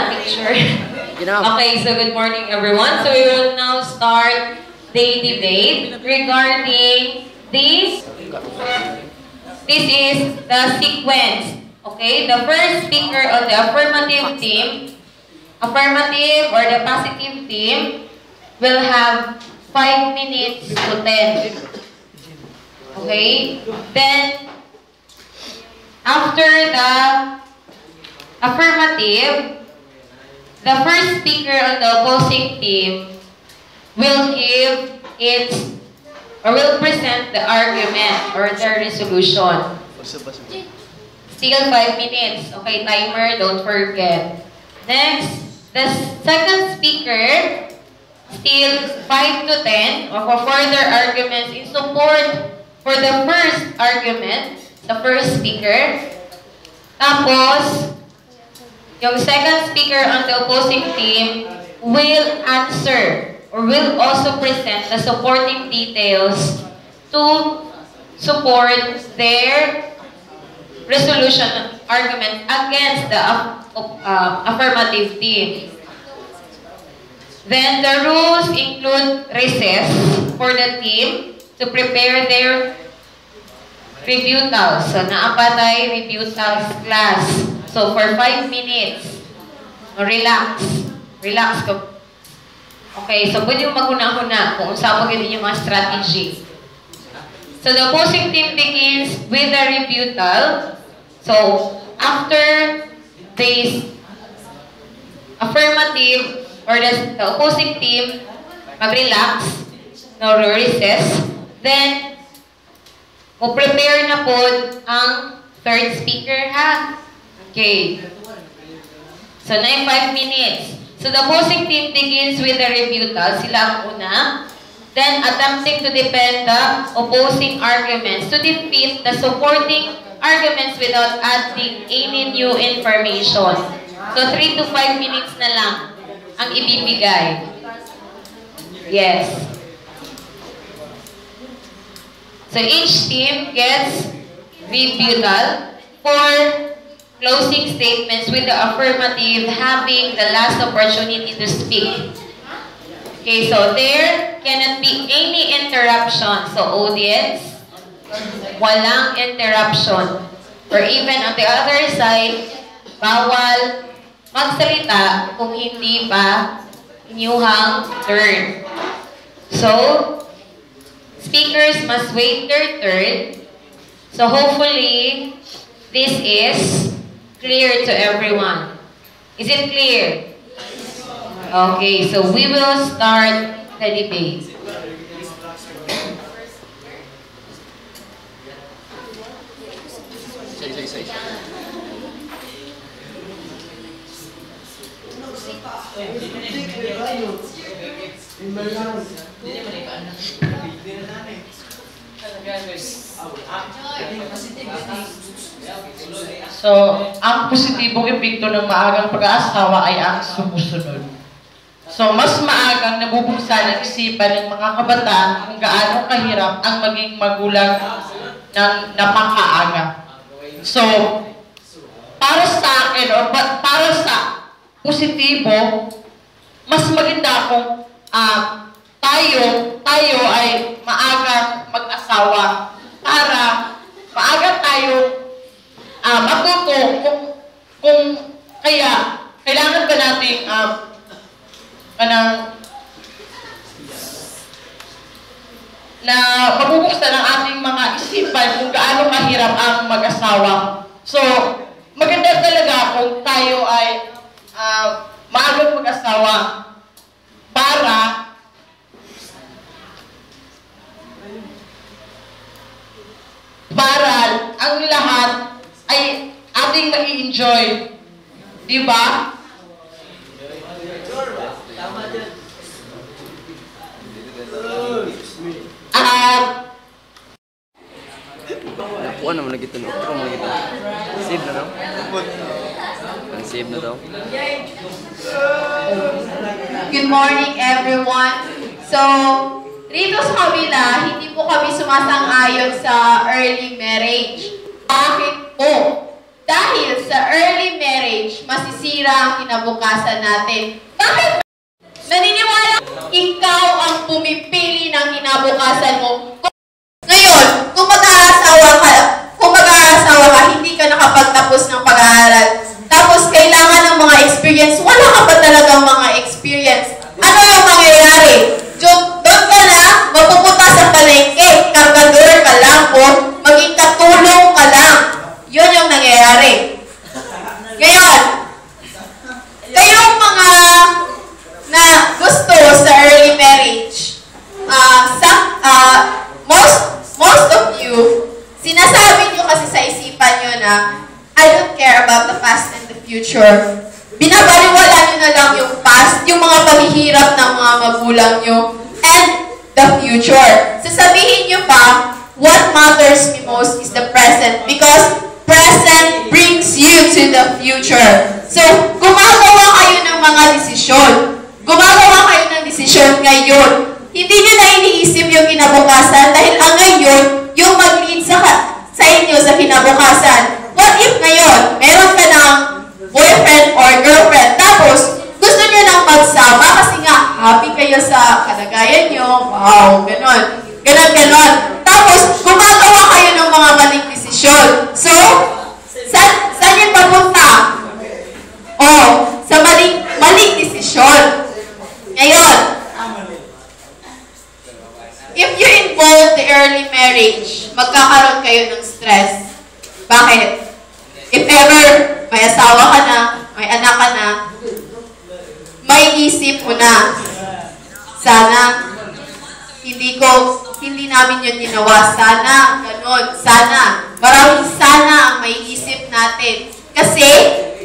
na, teacher. Okay, so good morning everyone. So we will now start the debate regarding this. This is the sequence. Okay, the first speaker on the affirmative team, affirmative or the positive team, will have 5 minutes to 10. Okay, then after the affirmative, the first speaker on the opposing team will give its or will present the argument or the resolution. Still 5 minutes. Okay, timer, don't forget. Next, the second speaker, still 5 to 10 or for further arguments in support for the first argument, the first speaker. Tapos, yung second speaker on the opposing team will answer or will also present the supporting details to support their resolution argument against the affirmative team. Then the rules include recess for the team to prepare their rebutals. So, naapatay rebutals class. So, for 5 minutes, relax. Relax ka. Okay, so pwede yung maghuna-huna kung saan magiging yung mga strategy. So, the opposing team begins with the rebuttal. So, after this affirmative or the opposing team mag-relax, no recess, then, prepare na po ang third speaker, ha? Okay. So, na 5 minutes. So, the opposing team begins with the rebuttal. Sila ang una. Then, attempting to defend the opposing arguments to defeat the supporting arguments without adding any new information. So, 3 to 5 minutes na lang ang ibibigay. Yes. So, each team gets rebuttal for closing statements with the affirmative having the last opportunity to speak. Okay, so there cannot be any interruption. So, audience, walang interruption. Or even on the other side, bawal magsalita kung hindi pa inyuhang turn. So, speakers must wait their turn. So, hopefully, this is clear to everyone. Is it clear? Okay, so we will start the debate. So, ang positibong epekto ng maagang pag-aasawa ay ang sumusunod. So, mas maagang nabubuksan ang isipan ng mga kabataan kung gaano kahirap ang maging magulang ng napakaaga. So, para sa akin, o para sa positibo, mas maganda kung tayo ay maagang mag-asawa para maaga tayo matuto kung kaya kailangan ba natin na mabubuksan ang ating mga isipan kung gaano kahirap ang mag-asawa. So, maganda talaga kung tayo ay maagang mag-asawa para ang lahat ay ating ma-enjoy. Diba? Nakuha naman na gito. Nakuha naman na gito. Save na daw. Save na daw. Good morning, everyone. So, dito sa kabila, hindi po kami sumasang-ayon sa early marriage. Bakit po? Dahil sa early marriage, masisira ang kinabukasan natin. Bakit? Naniniwala ikaw ang pumipili ng kinabukasan mo. Ngayon, kung mag-aasawa ka, hindi ka nakapagtapos ng pag-aaral. Tapos kailangan ng mga experience, wala ka pa talagang mga experience. Ano yung mangyayari? Doon ka na, mapupunta sa palengke, kargador ka lang o maging katulong ka lang. Yun yung nangyayari. Ngayon, kayong mga na gusto sa early marriage, most of you, sinasabi nyo kasi sa isipan nyo na I don't care about the past and the future. Binabaliwala nyo na lang yung past, yung mga paghihirap ng mga magulang nyo, and the future. Sasabihin nyo pa, what matters me most is the present because present brings you to the future. So, gumagawa kayo ng mga desisyon. Gumagawa kayo ng desisyon ngayon. Hindi nyo na iniisip yung kinabukasan dahil ang ngayon, yung mag-lead sa inyo sa kinabukasan. What if ngayon, meron ka ng boyfriend or girlfriend, tapos gusto nyo nang magsama kasi nga, happy kayo sa kalagayan nyo, wow, ganon. Ganon. Tapos, gumagawa kayo ng mga maling desisyon. So, saan yung papunta? Sa maling desisyon. Ngayon, if you involve the early marriage, magkakaroon kayo ng stress. Bakit? If ever may asawa ka na, may anak ka na, may isip mo na, sana, hindi namin yun ginawa. Sana, ganun. Sana. Maraming sana ang may isip natin. Kasi,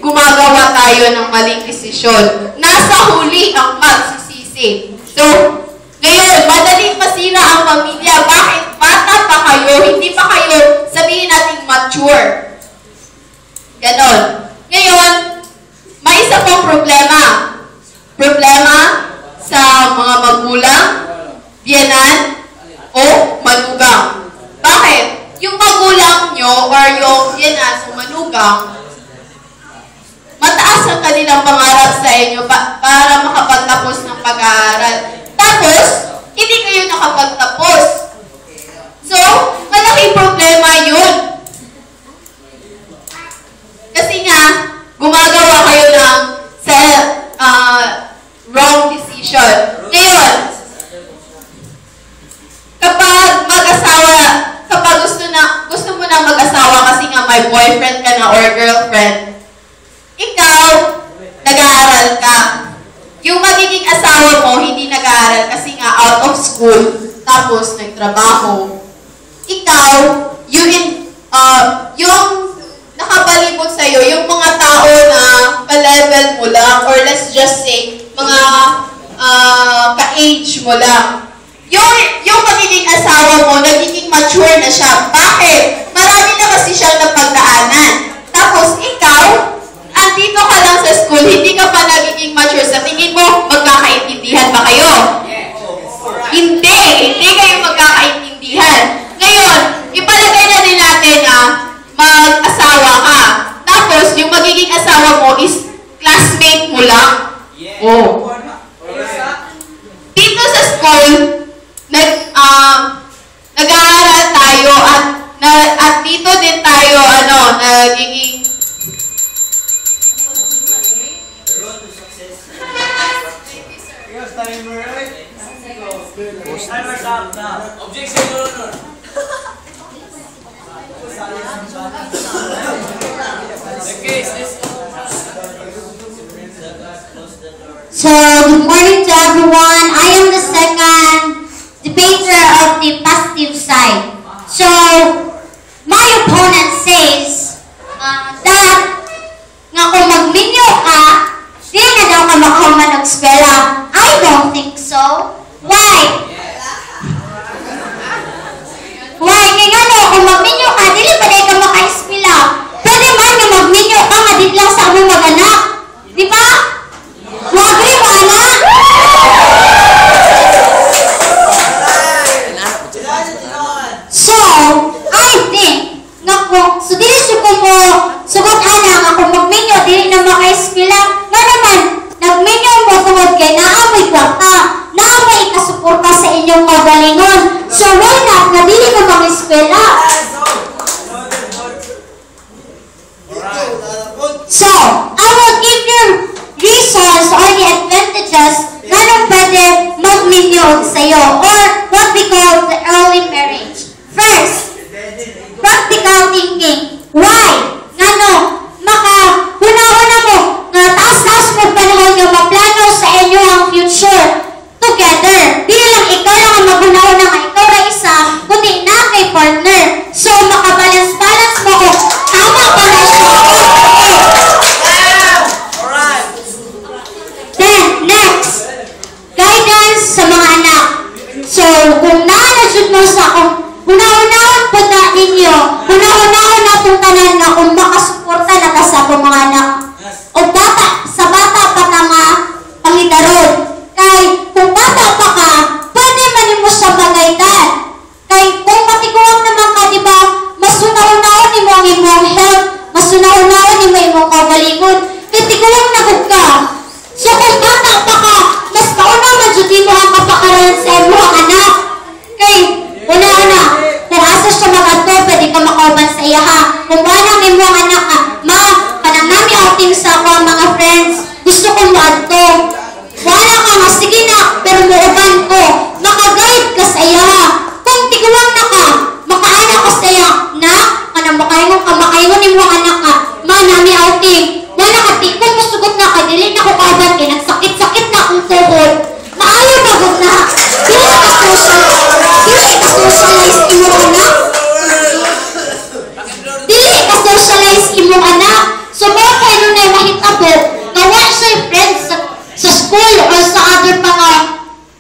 gumagawa tayo ng maling desisyon. Nasa huli ang magsisisi. So, ngayon, madaling masira ang pamilya. Bakit? Bata pa kayo, hindi pa kayo, sabihin natin mature. Ganon. Ngayon, may isa pong problema. Problema sa mga magulang, biyenan, o manugang. Bakit? Yung magulang nyo or yung biyenan o manugang, mataas ang kanilang pangarap sa inyo para makapagtapos ng pag-aaral. Tapos, hindi kayo nakapagtapos. So, malaking problema yun. Kasi nga, gumagawa kayo ng wrong decision. Ngayon, kapag gusto mo na mag-asawa kasi nga may boyfriend ka na or girlfriend, ikaw, nag-aaral ka. Yung magiging asawa mo, hindi nag-aaral kasi nga out of school, tapos nagtrabaho. Ikaw, yung nakapalibot sa'yo, yung mga tao na ka-level mo lang, or let's just say, mga ka-age mo lang. Yung magiging asawa mo, nagiging mature na siya. Bakit? Marami na kasi siyang napagdaanan. Tapos ikaw, andito ka lang sa school, hindi ka pa nagiging mature. Sa tingin mo, magkakaintindihan ba kayo? Hindi kayo magkakaintindihan. Ngayon, ipalagay na din natin na mag-asawa ka. Tapos, yung magiging asawa mo is classmate mo lang. Dito sa school, nag-aaral tayo at dito din tayo, nagiging Timer's up now. Objection, no. The case is... So, good morning to everyone. I am the second debater of the positive side. So, my opponent says that nga kung magminyo ka, di na daw ka makahuman ng eskwela. I don't think so. Why? Why? Kaya nga kung magminyo ka, dili pa dahil ka maka-eskwela. Pwede man nga magminyo ka, nga di lang sa among mag-anak. Di ba? Wag rin mo, anak? nagminyo mo tungod kay naamoy kwarta, naamoy ikasuporta sa inyong kagalingon. So why not, na dili mo mag-eskwela? So, I will give you reasons or the advantages na nung pwede magminyo sa'yo, or what we call the early marriage. First, practical thinking. Why? Ngano, huna-huna mo, nga taas-taas mo panahon nga maplano sa inyo ang future together. Di lang ikaw lang ang maghuna-huna nga ikaw ra isa, kundi na kay partner. So, makabalance-balance mo kung tama ba na siya. Then, next, guidance sa mga anak. So, kung naanasod mo sa akong huna-hunahon po na ninyo, huna-hunahon na itong tanan nga kung makasuporta na ka sa akong mga anak. O sa bata pa ka nga pangidarod. Kay, kung bata pa ka, pwede man mo siya magaydan. Kay, kung matiguang naman ka, di ba, mas hunahunahon ni mo ang imong health, mas hunahunahon ni mo imong kagalingon. Kay, tiguang nagod ka. So, kung bata pa ka, mas mauna madjudi mo ang kapakaran sa imong anak. Kay, una-una, narasa siya mag-ato, pwede ka makauban sa iya ha. Kung wala ng imong anak ka, ma, kanang nami outing sa ako ang mga friends, gusto kong ma-ato. Wala ka nga, sige na, pero muuban ko. Maka-guide ka sa iya ha. Kung tigulang na ka, makaana ka sa iya, na, kanang makaingon imong anak ka, ma, nami outing. Wala ka, kung masugot na ka, dili na ko kauban kay nagsakit-sakit na akong tuhod. Maayo bagod na. Dili ka socialize imong anak. Dili ka socialize imong anak. So, mga kayo na mahitabo, na wala siya friends sa school or sa other mga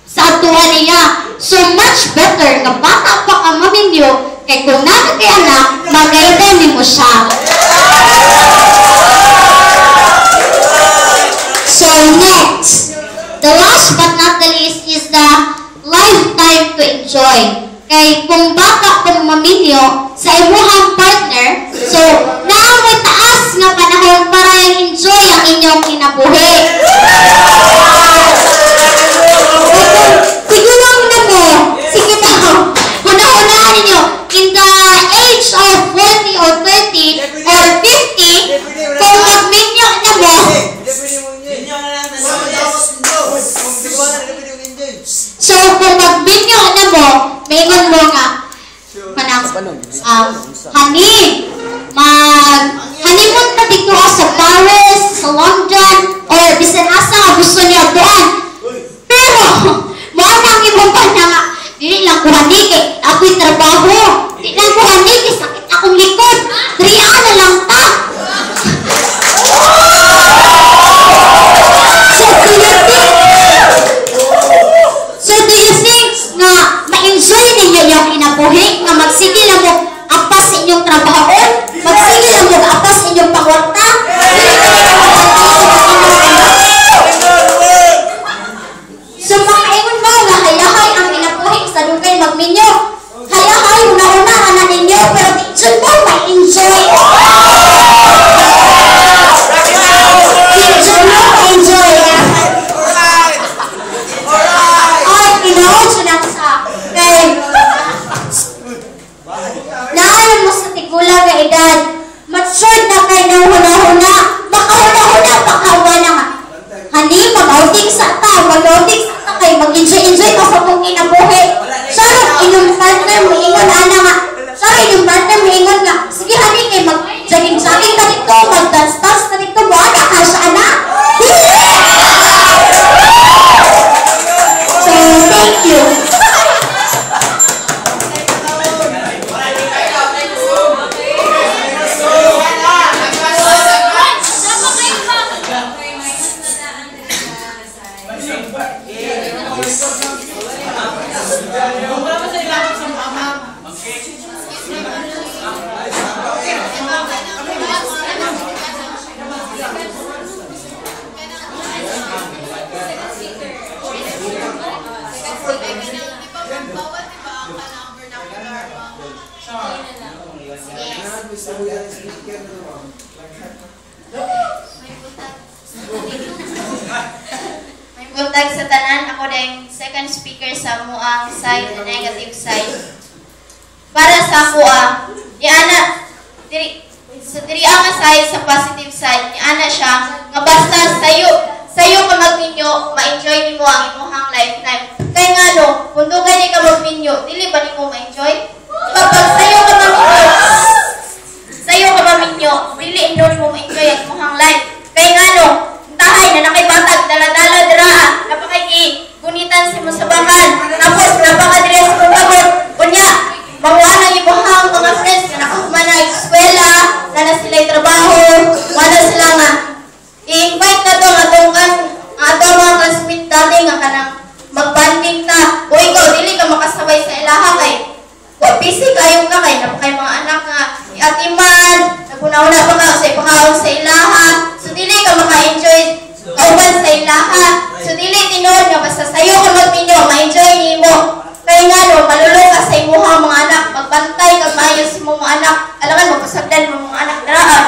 sa atuan niya. So, much better na bata pa ka maminyo kay kung namin kay anak, magaydan mo siya. So, next, the last but not the least is the lifetime to enjoy. Kay kung baka kung maminyo sa imuhang partner, so naamoy taas nga panahon para enjoy ang inyong kinabuhi. Tigulang na mo, sige daw, una-unahan ninyo, in the age of 40 or 30 or 50, kung magminyo na mo, so kung magbinyo na mo, maingon mo nga, honeymoon ka dito sa Paris, sa London, or bisan asa nga gusto niya doon. Pero, maana ang imong pa na nga, dili lang ko hani kay ako'y trabaho. Dili lang ko hani kay sakit akong likod. 3 na lang ta. So do you think na ma-enjoy ninyo yung kinabuhi nga magsige lang mo apas inyong trabahoon? Magsige lang mo apas inyong pangwarta? So makaingon mo nga hayahay ang kinabuhi sa dugay magminyo. Hayahay una-una na ninyo pero dyan mo ma-enjoy. Dyan mo ma-enjoy. Tinood siya lang sa kay naayon mo sa tigula nga edad, matured na kay nang huna-huna, makahuna-huna, pakawa na nga. Hani, mag-outing sa ta, mag-outing sa ta kay mag-enjoy-enjoy ka sa kong kinabuhi. Sarap, inyong partner, maingon ana nga. Sarap, inyong partner, maingon nga. Sige, hani, kay mag-jogging-jogging ka dito, mag-dance-dance ka dito, wala ka siya, ana. So, thank you. sa tanan, ako na yung second speaker sa muang side, the negative side. Para sa ako, diri ang side sa positive side, ana siya, nga basta sayo ka magminyo, ma-enjoy nimo ang imuhang lifetime. Kaya nga no, kung dugay ka magminyo, dili ba nimo ma-enjoy? Diba, pag sayo ka maminyo, dili nimo ma-enjoy ang imuhang life. Kaya nga no, tahay na nakaibatag, dala-dala draa, napakagunitan si mo sa bakan, tapos napakadres mo kabot, kunya, mamuha na imuhang mga friends na nakahuman na eskwela, na sila'y trabaho, wala sila nga. I-invite na to nga atong mga classmate dati nga kanang magbanding ta. O ikaw, dili ka makasabay sa ilaha kay busy kayo ka kay napakay mga anak nga iatiman, naguna-una pa ka sa ipakaon sa ilaha. So dili ka maka-enjoy kauban sa ilaha. So dili tinuod nga basta sayo ka magminyo, ma-enjoy nimo. Kaya nga no, malulo ka sa imuhang mga anak, magbantay ka maayo sa mga anak. Alangan magpasagdan mo mga anak daraan.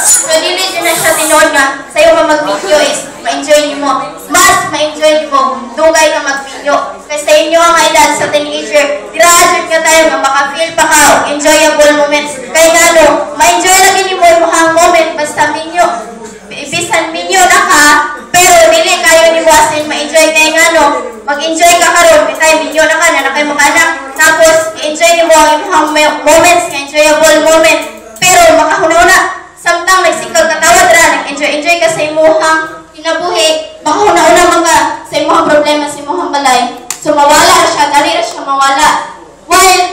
So dili din na siya tinuod nga sayo ka mag-video is ma-enjoy nimo. Mas ma-enjoy nimo, dugay ka mag-video. Kaya sa inyo ang edad sa teenager, graduate ka tayo nga maka-feel pa ka enjoyable moments. Kaya nga no, ma-enjoy lagi nimo imuhang moment basta minyo. Ibisan minyo na ka, pero dili kayo ni Wasin ma-enjoy kaya nga no, mag-enjoy ka karon kay tayo minyo na ka na kay mga anak, tapos enjoy nimo ang imong moments, enjoyable moment, pero makahuna-una samtang nagsikag ka tawad ra, nag-enjoy ka sa imong kinabuhi, makahuna-una mga sa imong problema sa imong balay, so mawala siya, dali ra siya mawala, while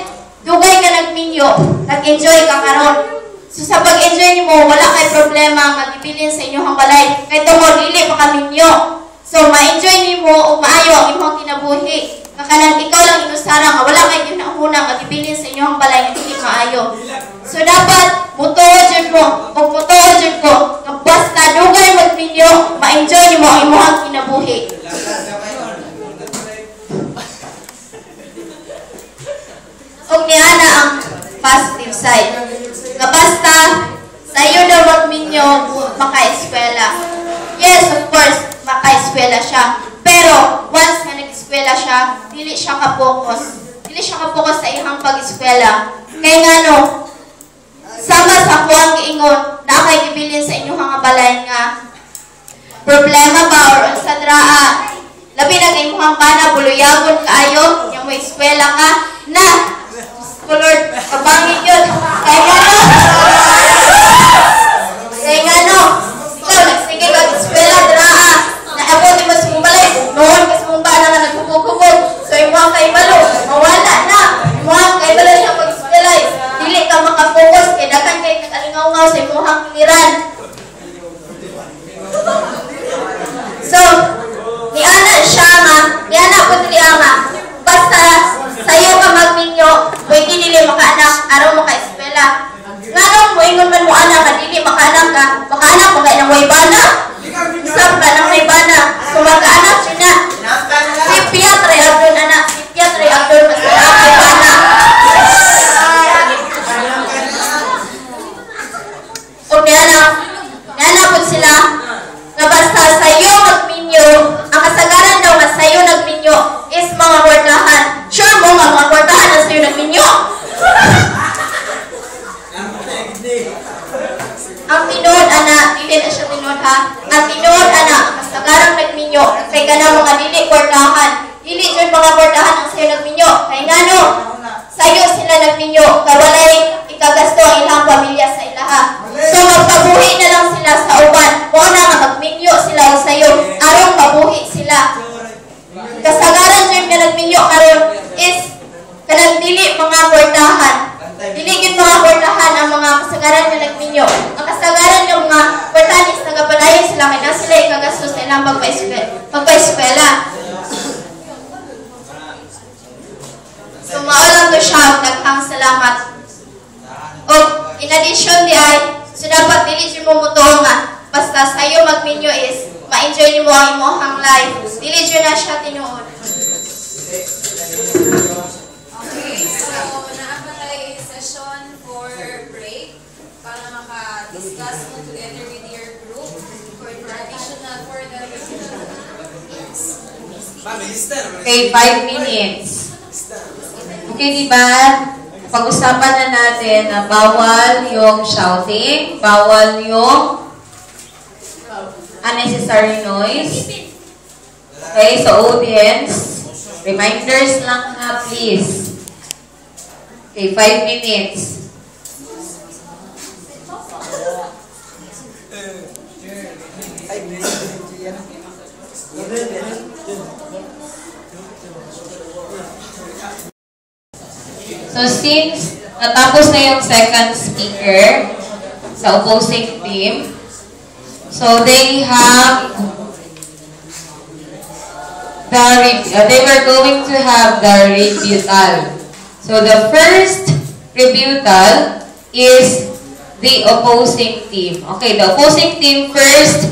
dugay ka nagminyo, nag-enjoy ka karon. So sa pag-enjoy nimo, wala kay problema magibilin sa inyong balay. Kay tungod dili pa kaminyo. So ma-enjoy nimo ug maayo ang imong kinabuhi. Kanang ikaw lang inusara nga wala kay ginahuna magibilin sa inyong balay nga dili maayo. So dapat mutuod jud mo, ug mutuod jud ko nga basta dugay magminyo, ma-enjoy nimo ang imong kinabuhi. Ug niana ang positive side. Nga basta, sa'yo daw magminyo, maka-eskwela. Yes, of course, maka-eskwela siya. Pero, once nga nag-eskwela siya, dili siya ka-focus. Dili siya ka-focus sa ihang pag-eskwela. Kaya nga no, sama sa kuwang giingon, na akay gibilin sa inyong mga balay nga, problema ba or sa draa, labi na kay imuhang bana, buluyagon kaayo, yung mo eskwela ka, na, Lord, kabangin yun. Kaya nga no, ikaw, nagsige ka, eskwela, draa, naabot mo sa mumbalay, noon kasi mumba na nga nagpupugubog, so yung mga kaibalo, mawala na, yung mga kaibalo siya pag-eskwela, dili ka makapokus, kaya dakan kayo nakalingaw-ngaw sa imuhang piliran. So, ni Ana siya nga, ni Ana po dili nga, basta sayo ka magminyo, pwede dili makaanak, araw maka-eskwela. Nga nung moingon man mo anak ka, dili makaanak ka, makaanak mo kayo ng waybana? Isang ka ng waybana, so makaanak siya na. Si Piatre Abdul, anak, si Piatre Abdul, mas walang waybana. O niana po sila, nga basta sayo magminyo, ang kasagaran daw nga sayo nagminyo is mga kwartahan. Sure mo nga mga kwartahan na sayo nagminyo? Ang tinood, ana, dili na siya tinood ha. Ang tinood, ana, ang kasagarang nagminyo, kay ka na mga dili kwartahan. Dili dyan mga kwartahan ang sayo nagminyo. Kay nga no, sayo sila nagminyo, kawalay ikagasto ang ilang pamilya sa ilaha. So magpabuhi na lang sila sa uban. Kung na nga magminyo sila sayo, arong pabuhi sila. Kasagaran dyan nga nagminyo karon is kanang dili mga kwartahan. Dili gid mga kwartahan ang mga kasagaran nga nagminyo. Ang kasagaran ng mga kwartahan is nagapadayon sila kay na sila ikagasto sa ilang pagpa-eskwela. So maulang to siya, naghang salamat. O in addition di ay, so dapat dili siya mumuto nga basta sayo magminyo is ma-enjoy nimo ang imong life. Dili siya na siya tinuod. Okay, so naapatay session for break para maka-discuss mo together with your group for the additional for the Okay, 5 minutes. Okay, di ba? Pag-usapan na natin na bawal yung shouting, bawal yung unnecessary noise. Okay, so audience, reminders lang ha, please. Okay, 5 minutes. So since natapos na yung second speaker sa opposing team, so they were going to have the rebuttal. So the first rebuttal is the opposing team. Okay, the opposing team first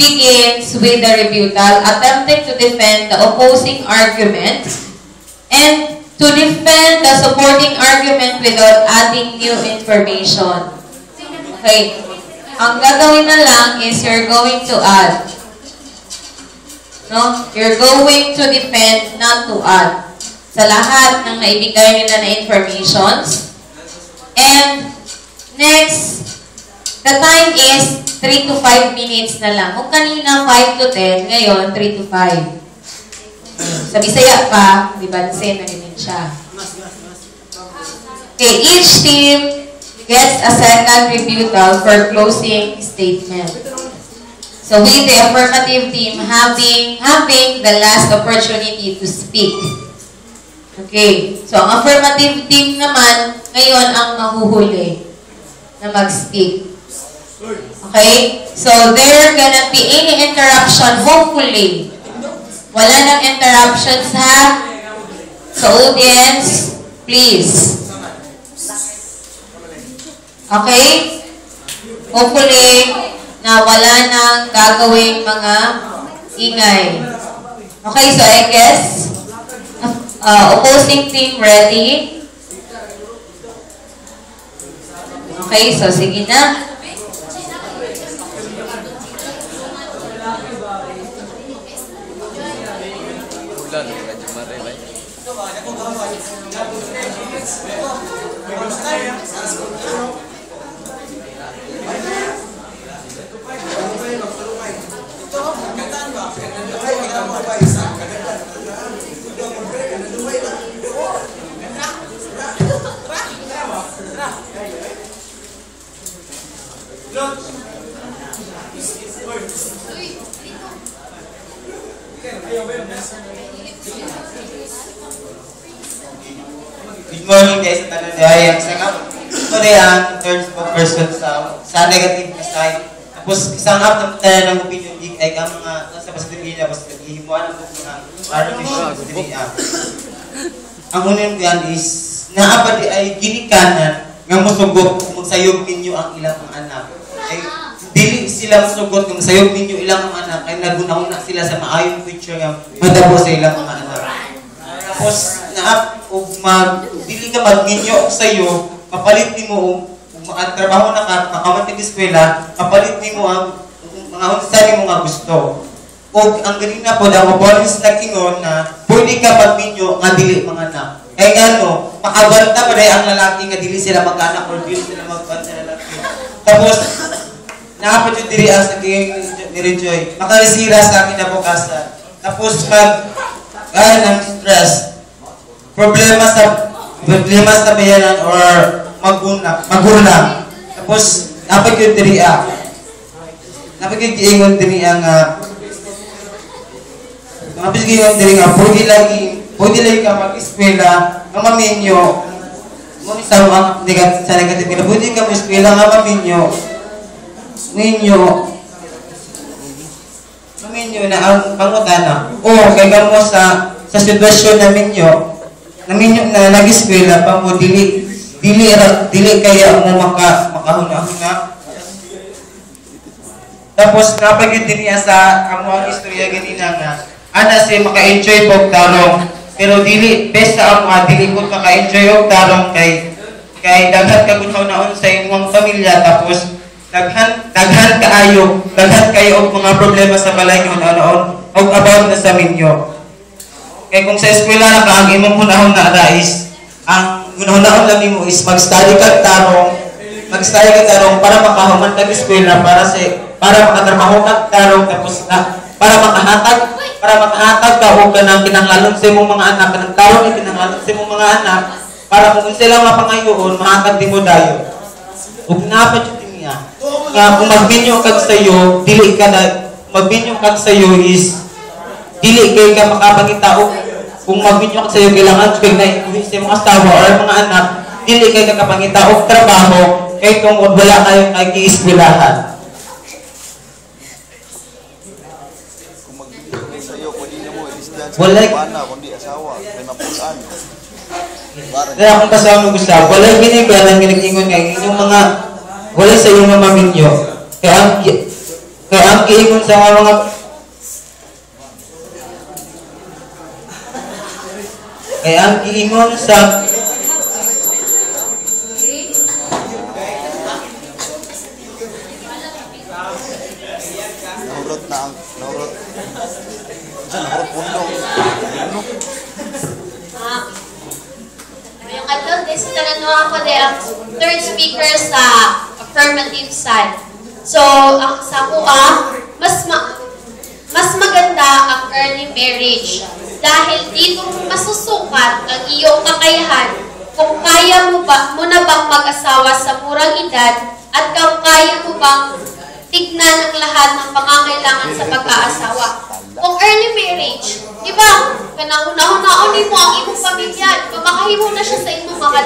begins with the rebuttal, attempting to defend the opposing argument and to defend the supporting argument without adding new information. Okay. Ang gagawin na lang is you're going to add. No? You're going to defend, not to add. Sa lahat ng naibigay nila na informations. And next, the time is 3 to 5 minutes na lang. Kung kanina 5 to 10, ngayon 3 to 5. Sa Bisaya pa, di ba, na rin siya. Okay, each team gets a second rebuttal for closing statement. So with the affirmative team having the last opportunity to speak. Okay, so ang affirmative team naman, ngayon ang mahuhuli na mag-speak. Okay, so there cannot be any interruption, hopefully. Wala nang interruptions ha. So audience, please. Okay? Hopefully, na wala nang gagawing mga ingay. Okay, so I guess, opposing team ready? Okay, so sige na. Good morning guys, sa tanan ay ang sangap. Today ang third person sa negative na side. Tapos isang up ng tanan ng opinion ay ang mga sa positive na positive himuan ang mga artificial positive. Ang unin ko yan is naapa di ay ginikanan nga mosugot kung sayog ninyo ang ilang mga anak. Ay dili sila mosugot kung sayog ninyo ilang mga anak ay naguna-una sila sa maayong future nga madabo sa ilang mga anak. Tapos naap og dili ka magninyo og sayo, mapalit nimo og makatrabaho na ka, makamatid eskwela, mapalit nimo ang mga unsa nimo nga gusto. Og ang ganina po daw bonus nag-ingon na pwede ka magninyo nga dili mga anak. Kaya ngano, makabanta pa dai ang lalaki nga dili sila mag-anak or dili sila magbanta sa lalaki. Tapos naapa jud diri sa ni Joy, makaresira sa akin na bukasan. Tapos ng stress. Problema sa bayanan or magulang. Tapos napag-yun diri napag-yun diri ang pwede lagi ka mag-eskwela nga maminyo mo sa negative ka pwede ka mag-eskwela nga maminyo na ang pangutana o kay mo sa sitwasyon namin na nag-eskwela pa mo dili kaya mo makahuna-huna. Tapos napagid din niya sa amo ang istorya ganina nga ana si maka-enjoy pog tarong pero dili best sa amo dili ko maka-enjoy og tarong kay daghan ka gutaw-naon sa imong pamilya tapos daghan kayo og mga problema sa balay nyo naon og about na sa minyo. Kaya kung sa eskwela na ka, ang imong hunahon na ada is, ang hunahon lang nimo is mag-study ka tarong para makahuman ka eskwela para makatrabaho ka tarong tapos na para makahatag ka og kanang kinahanglan sa imong mga anak kanang tarong ay kinahanglan sa imong mga anak para kung sila mapangayoon mahatag nimo dayon. Ug napad jud niya. Nga kung magbinyo kag sayo, magbinyo kag sayo is dili kay ka makapangita og kung magbinyo kag sayo kailangan kay na iuwi sa imong asawa or mga anak, dili kay ka kapangita og trabaho kay kung wala kayo kay gieskwelahan. Walay kundi asawa kay mapulaan. Kaya kung kasama mo gusto, walay binigyan ng ginag-ingon nga inyong mga walay sa iyong mga minyo. Kaya ang giingon sa mga Yung adult is tanan ako ang third speaker sa affirmative side. So, ang sa kuha, mas maganda ang early marriage dahil dito mo masusukat ang iyong kakayahan kung kaya mo na bang mag-asawa sa murang edad at kung kaya mo bang tignan ang lahat ng pangangailangan sa pag-aasawa. Kung early marriage, di ba? Kanang-una-unaon mo ang imong pamilya, makahimo na siya sa imong mga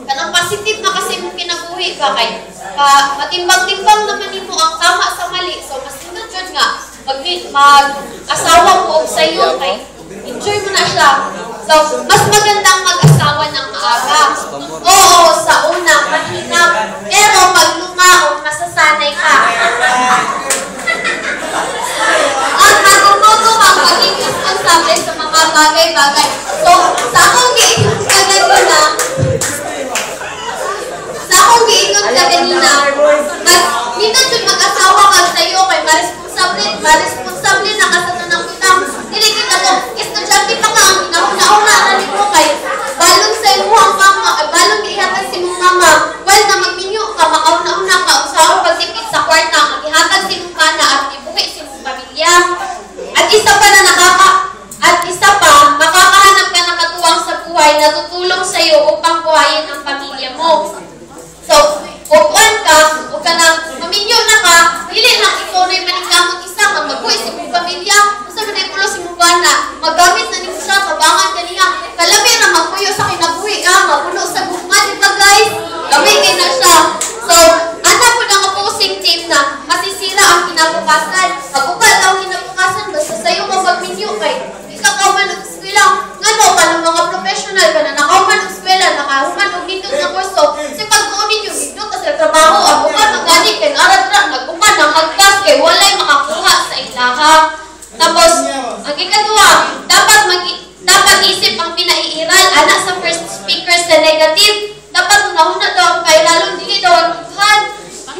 kanang positive na kasi mong kinabuhi ba kay matimbang-timbang naman nimo ang tama sa mali. So mas tinudjud nga mag-asawa mo og sayo kay enjoy mo na siya. So mas magandang mag-asawa ng maaga. Oo, sa una mahirap, pero pag lumaon masasanay ka. At matututo kang maging responsable sa mga bagay-bagay. So, sa akong giingon ka kanina, minsan yung mag-asawa ka sa'yo kay maresponsable na ka sa tanang utang. Dili kita ko, estudyante pa ka, ang hinahuna-una na nito kay balong sa imo ang mama, balong ihatag si mong mama. Well, na magminyo ka, makauna-una ka, usawa pagtipid sa kwarta, maghihatag si mong kana at ibuhi si mong pamilya. At isa pa, makakahanap ka ng katuwang sa buhay na tutulong sa iyo upang buhayin ang pamilya mo. So, upuan ka, o ka na, maminyo na ka, dili lang ikaw na yung maningkamot isa ka, magbuhay si mong pamilya, masabi na ipulo si mong bana, magamit na ni mo siya, pabangan ka niya, kalami na magpuyo sa kinabuhi ka, mapuno sa gugma, di ba guys? Gamitin na siya. So, anak po ng opposing team na masisira ang kinabukasan. Pag-ugal ang kinabukasan, basta sa'yo mo magminyo kay, ikakaman ng eskwela. Ngano ka ng mga professional ka na nakauman ng eskwela, nakahuman ng nindot na kurso. Kasi pag-uun ninyo, nindot kasi trabaho, ang uman ng gani, kay naradra, nag-uman ng hagpas, kay walay makakuha sa ilaha. Tapos, ang ikatuwa, dapat isip ang pinaiiral, anak sa first speaker sa negative. Dapat una-una daw ang pairalon, dili daw ang tughan.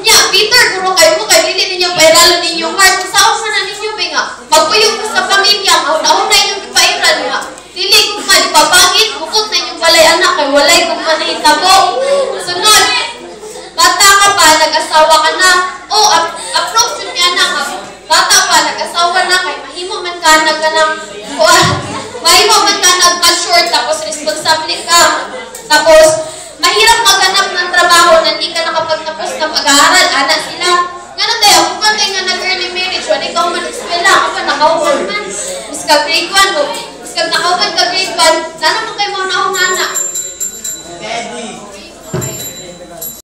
Nya, Peter, guro kayo mo, kay dili ninyo pairalon ninyong heart. Kung saan man na ninyo, nga, magpuyog mo sa pamilya, una-una yung ipairal nga. Dili kung malipabagit, bukod na inyong balay anak, kay walay kung manahitabo. Sunod, bata ka pa, nag-asawa ka na. Oh, approach yun niya na nga. Bata pa, nag-asawa na, kay mahimo man ka mahimo man ka nag-mature, tapos responsable ka. Tapos, mahirap maghanap ng trabaho na hindi ka nakapagtapos ng pag-aaral. Anak sila. Nga tayo, kung pa tayo nga nag-early marriage, wala ikaw man eskwela, ako pa nakauman man. Mas ka grade 1, mas ka nakauman ka grade 1, sana mo kayo mga naong anak. Daddy.